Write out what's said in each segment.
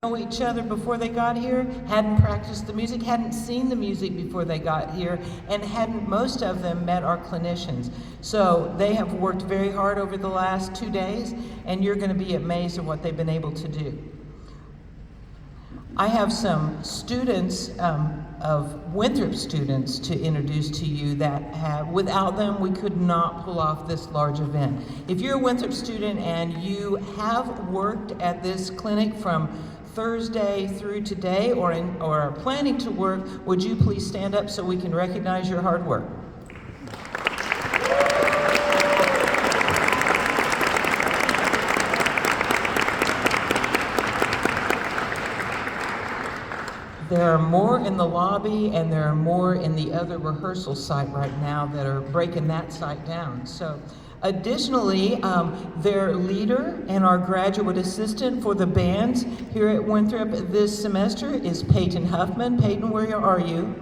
know each other before they got here, hadn't practiced the music, hadn't seen the music before they got here, and hadn't, most of them, met our clinicians. So they have worked very hard over the last 2 days, and you're going to be amazed at what they've been able to do. I have some students, of Winthrop students, to introduce to you that without them, we could not pull off this large event. If you're a Winthrop student and you have worked at this clinic from Thursday through today, or are planning to work, would you please stand up so we can recognize your hard work? There are more in the lobby, and there are more in the other rehearsal site right now that are breaking that site down. So, additionally, their leader and our graduate assistant for the bands here at Winthrop this semester is Peyton Huffman. Peyton, where are you?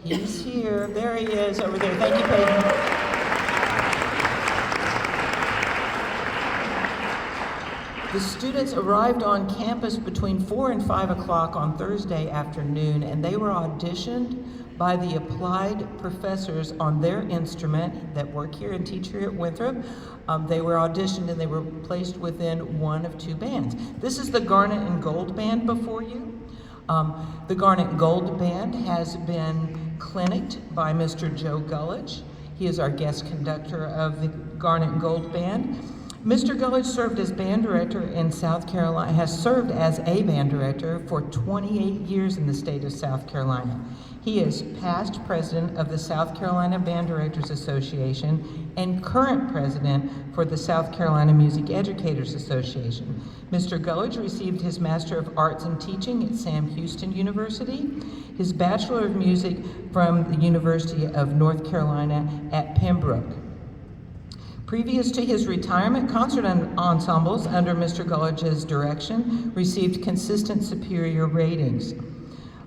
He's here. There he is over there. Thank you, Peyton. The students arrived on campus between 4 and 5 o'clock on Thursday afternoon, and they were auditioned by the applied professors on their instrument that work here and teach here at Winthrop. They were auditioned and they were placed within one of two bands. This is the Garnet and Gold Band before you. The Garnet Gold Band has been cliniced by Mr. Joe Gullidge. He is our guest conductor of the Garnet Gold Band. Mr. Gullidge served as band director in South Carolina, has served as a band director for 28 years in the state of South Carolina. He is past president of the South Carolina Band Directors Association and current president for the South Carolina Music Educators Association. Mr. Gullidge received his Master of Arts in Teaching at Sam Houston University, his Bachelor of Music from the University of North Carolina at Pembroke. Previous to his retirement, concert ensembles under Mr. Gullidge's direction received consistent superior ratings.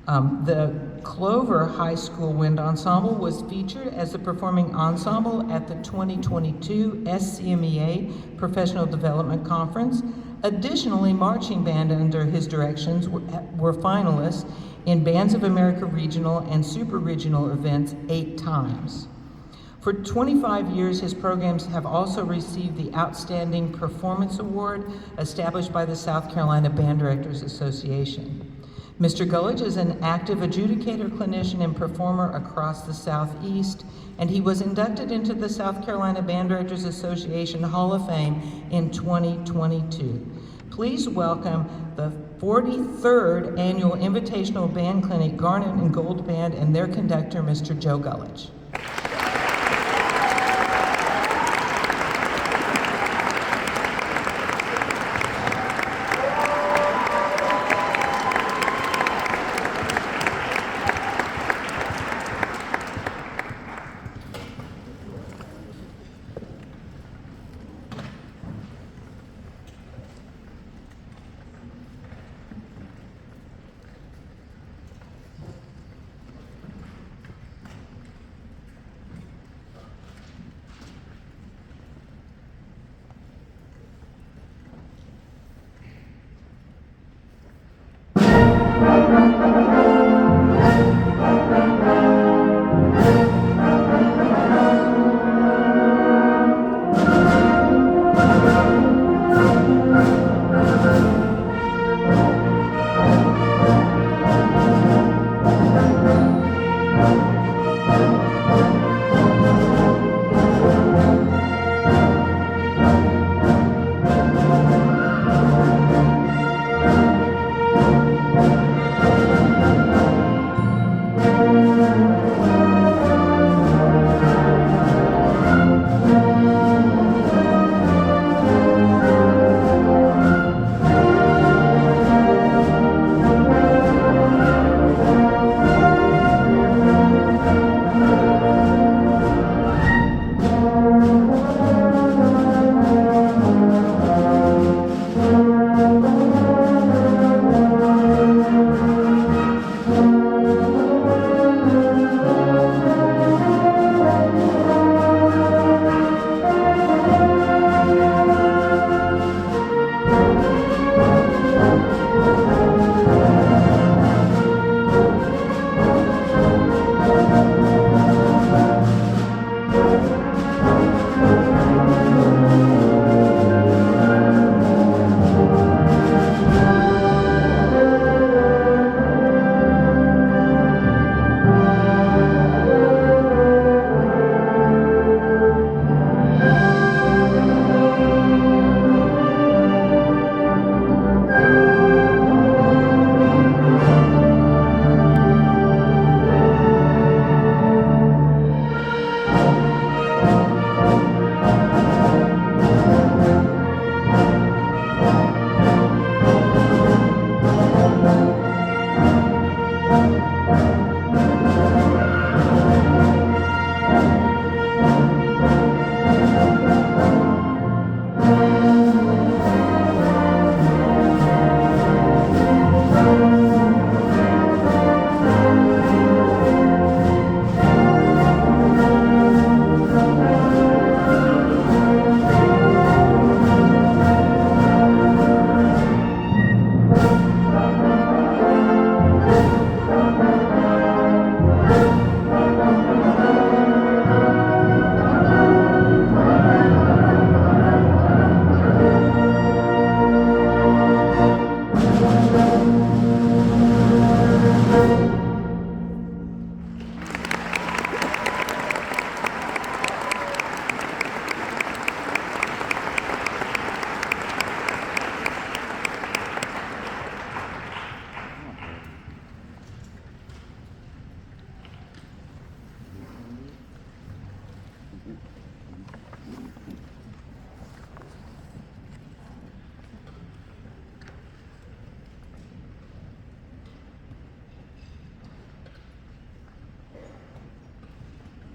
The Clover High School Wind Ensemble was featured as a performing ensemble at the 2022 SCMEA Professional Development Conference. Additionally, marching band under his directions were finalists in Bands of America regional and super regional events 8 times. For 25 years, his programs have also received the Outstanding Performance Award established by the South Carolina Band Directors Association. Mr. Gullidge is an active adjudicator, clinician, and performer across the Southeast, and he was inducted into the South Carolina Band Directors Association Hall of Fame in 2022. Please welcome the 43rd Annual Invitational Band Clinic Garnet and Gold Band and their conductor, Mr. Joe Gullidge.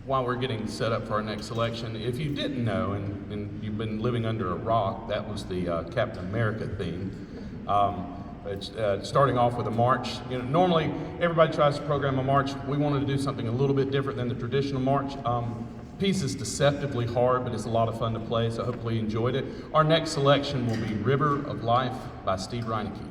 While we're getting set up for our next selection, if you didn't know, and you've been living under a rock, that was the Captain America theme. It's starting off with a march. You know, normally everybody tries to program a march. We wanted to do something a little bit different than the traditional march. Piece is deceptively hard, but it's a lot of fun to play, so hopefully you enjoyed it. Our next selection will be River of Life by Steve Reineke.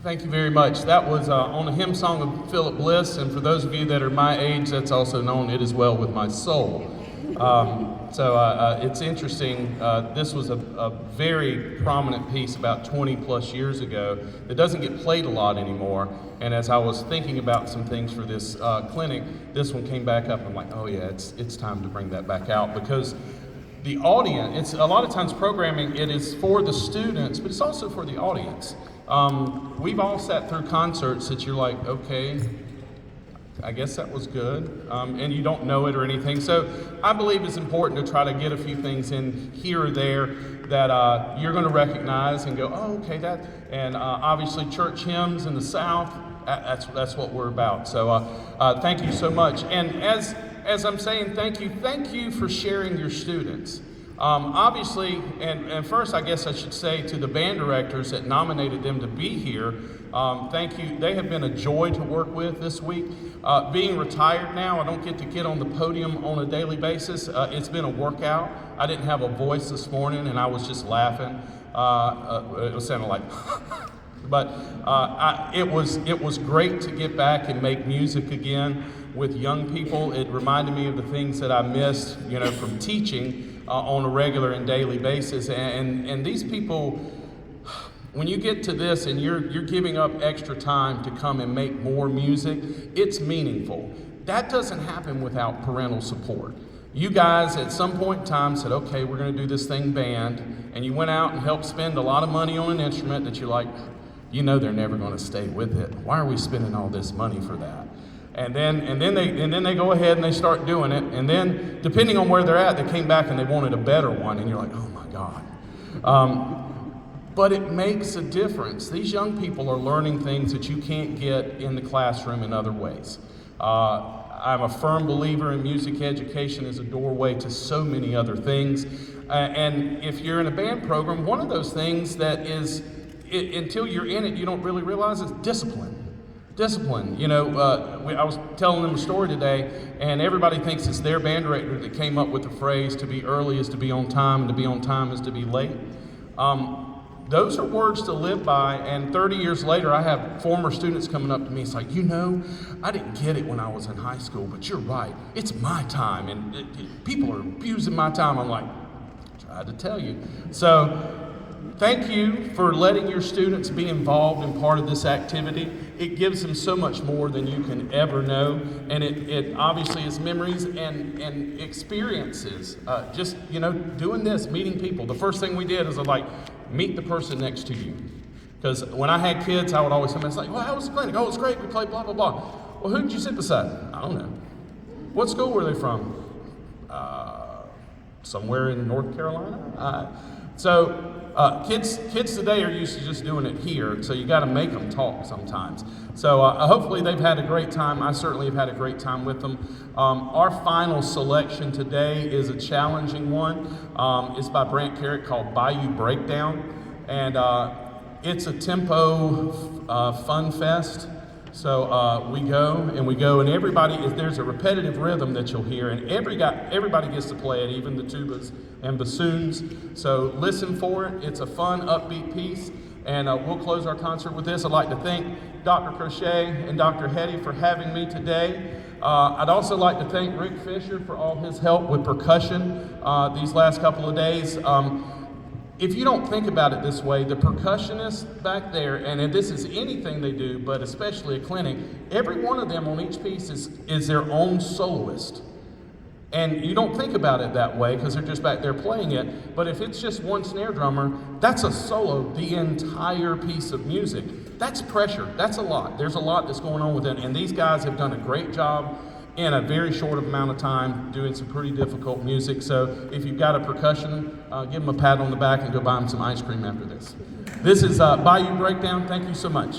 Thank you very much. That was on a hymn song of Philip Bliss, and for those of you that are my age, that's also known "It Is Well With My Soul." It's interesting. This was a very prominent piece about 20 plus years ago that doesn't get played a lot anymore. And as I was thinking about some things for this clinic, this one came back up. I'm like, oh yeah, it's time to bring that back out, because the audience, it's a lot of times programming, it is for the students, but it's also for the audience. We've all sat through concerts that you're like, okay, I guess that was good, and you don't know it or anything. So I believe it's important to try to get a few things in here or there that you're going to recognize and go, oh, okay, that. And obviously, church hymns in the South, that's what we're about. So thank you so much. And as I'm saying, thank you for sharing your students. Obviously, and first I guess I should say to the band directors that nominated them to be here, thank you. They have been a joy to work with this week. Being retired now, I don't get on the podium on a daily basis. It's been a workout. I didn't have a voice this morning, and I was just laughing. It was sounding like, but it was great to get back and make music again with young people. It reminded me of the things that I missed, from teaching on a regular and daily basis. And these people, when you get to this and you're giving up extra time to come and make more music, it's meaningful. That doesn't happen without parental support. You guys at some point in time said, okay, we're going to do this thing band, and you went out and helped spend a lot of money on an instrument that you're like, they're never going to stay with it. Why are we spending all this money for that? And then they go ahead and they start doing it. And then, depending on where they're at, they came back and they wanted a better one. And you're like, oh my God. But it makes a difference. These young people are learning things that you can't get in the classroom in other ways. I'm a firm believer in music education as a doorway to so many other things. And if you're in a band program, one of those things that is, until you're in it, you don't really realize is discipline. Discipline. I was telling them a story today, and everybody thinks it's their band director that came up with the phrase, to be early is to be on time, and to be on time is to be late. Those are words to live by, and 30 years later, I have former students coming up to me. It's like, I didn't get it when I was in high school, but you're right. It's my time, and people are abusing my time. I'm like, I tried to tell you. So thank you for letting your students be involved in part of this activity. It gives them so much more than you can ever know, and it obviously is memories and experiences. Doing this, meeting people. The first thing we did is meet the person next to you. Because when I had kids, I would always come in and say, well, how was the clinic? Oh, it's great, we played blah, blah, blah. Well, who did you sit beside? I don't know. What school were they from? Somewhere in North Carolina. Kids today are used to just doing it here, so you got to make them talk sometimes. So hopefully they've had a great time. I certainly have had a great time with them. Our final selection today is a challenging one. It's by Brant Carrick called Bayou Breakdown, and it's a tempo fun fest. So we go, and everybody, there's a repetitive rhythm that you'll hear, and everybody gets to play it, even the tubas and bassoons. So listen for it. It's a fun, upbeat piece, and we'll close our concert with this. I'd like to thank Dr. Crochet and Dr. Hetty for having me today. I'd also like to thank Rick Fisher for all his help with percussion these last couple of days. If you don't think about it this way, the percussionists back there, and this is anything they do, but especially a clinic, every one of them on each piece is their own soloist. And you don't think about it that way because they're just back there playing it, but if it's just one snare drummer, that's a solo, the entire piece of music. That's pressure, that's a lot. There's a lot that's going on with it, and these guys have done a great job in a very short amount of time doing some pretty difficult music. So if you've got a percussion, give them a pat on the back and go buy them some ice cream after this. This is Bayou Breakdown. Thank you so much.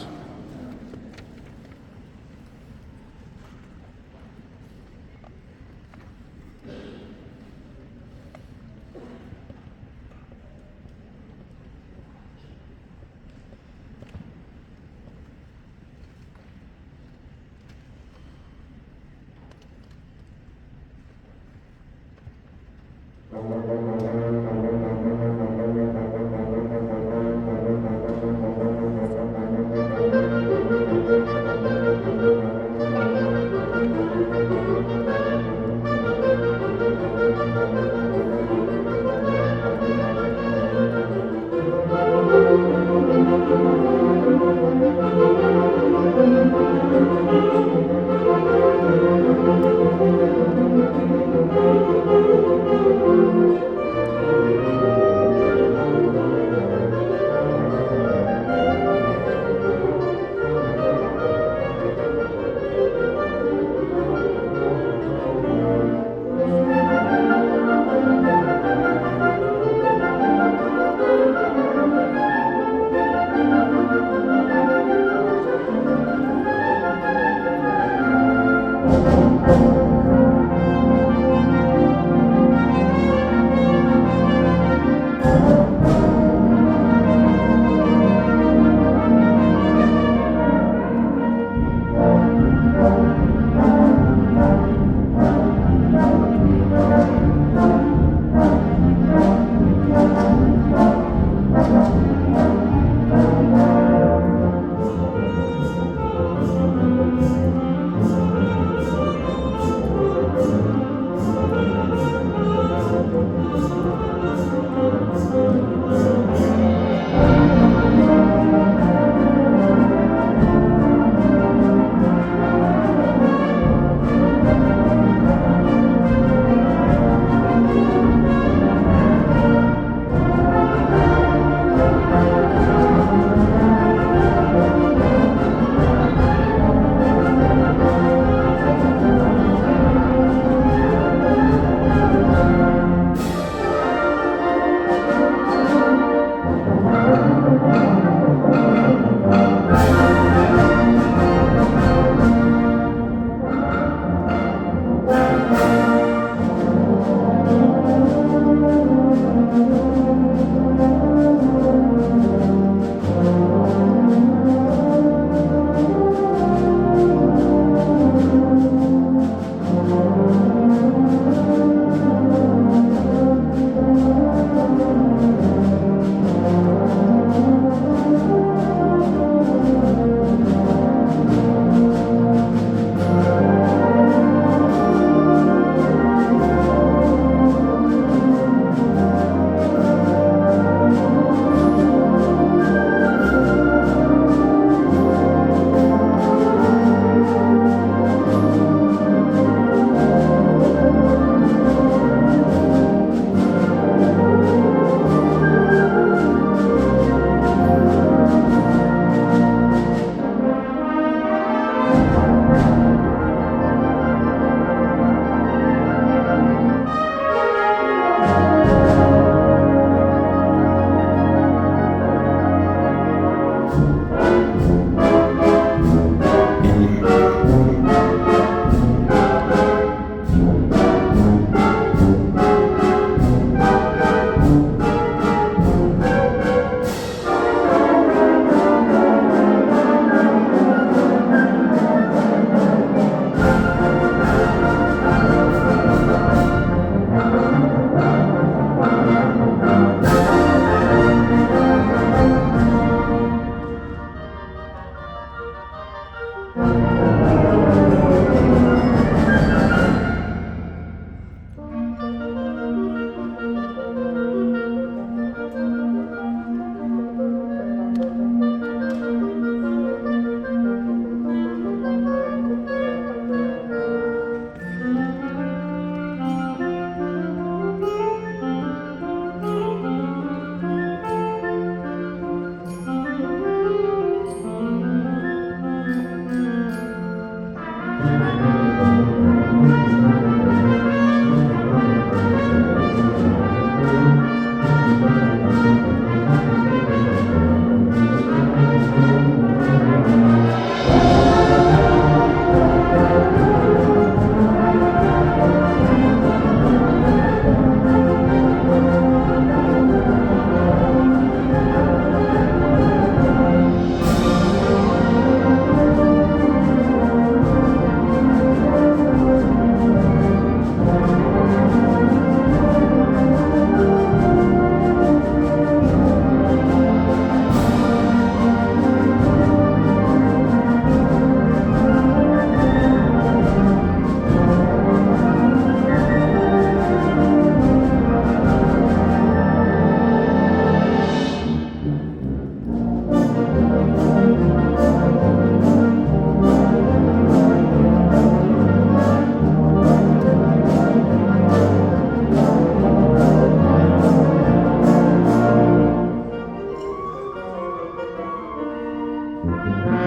Thank you.